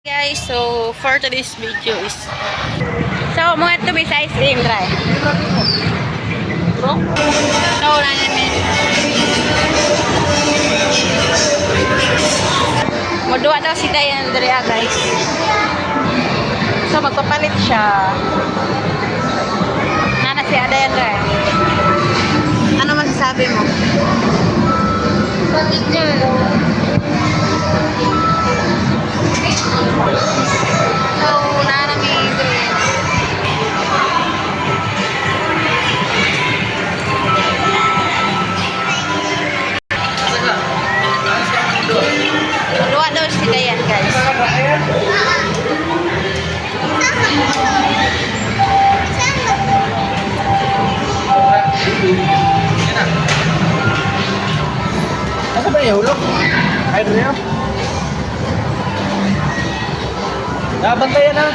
Guys, so for today's video is mga to be size in dry. So na namin. Modua daw si Dayan dre guys. So magpapalit siya. Nana si Dayan dre. Ano masasabi mo? So, nanami dre. Dua daw si Dayan guys. Ano ba yung hulog? Ay, doon yun. Nabantayan na.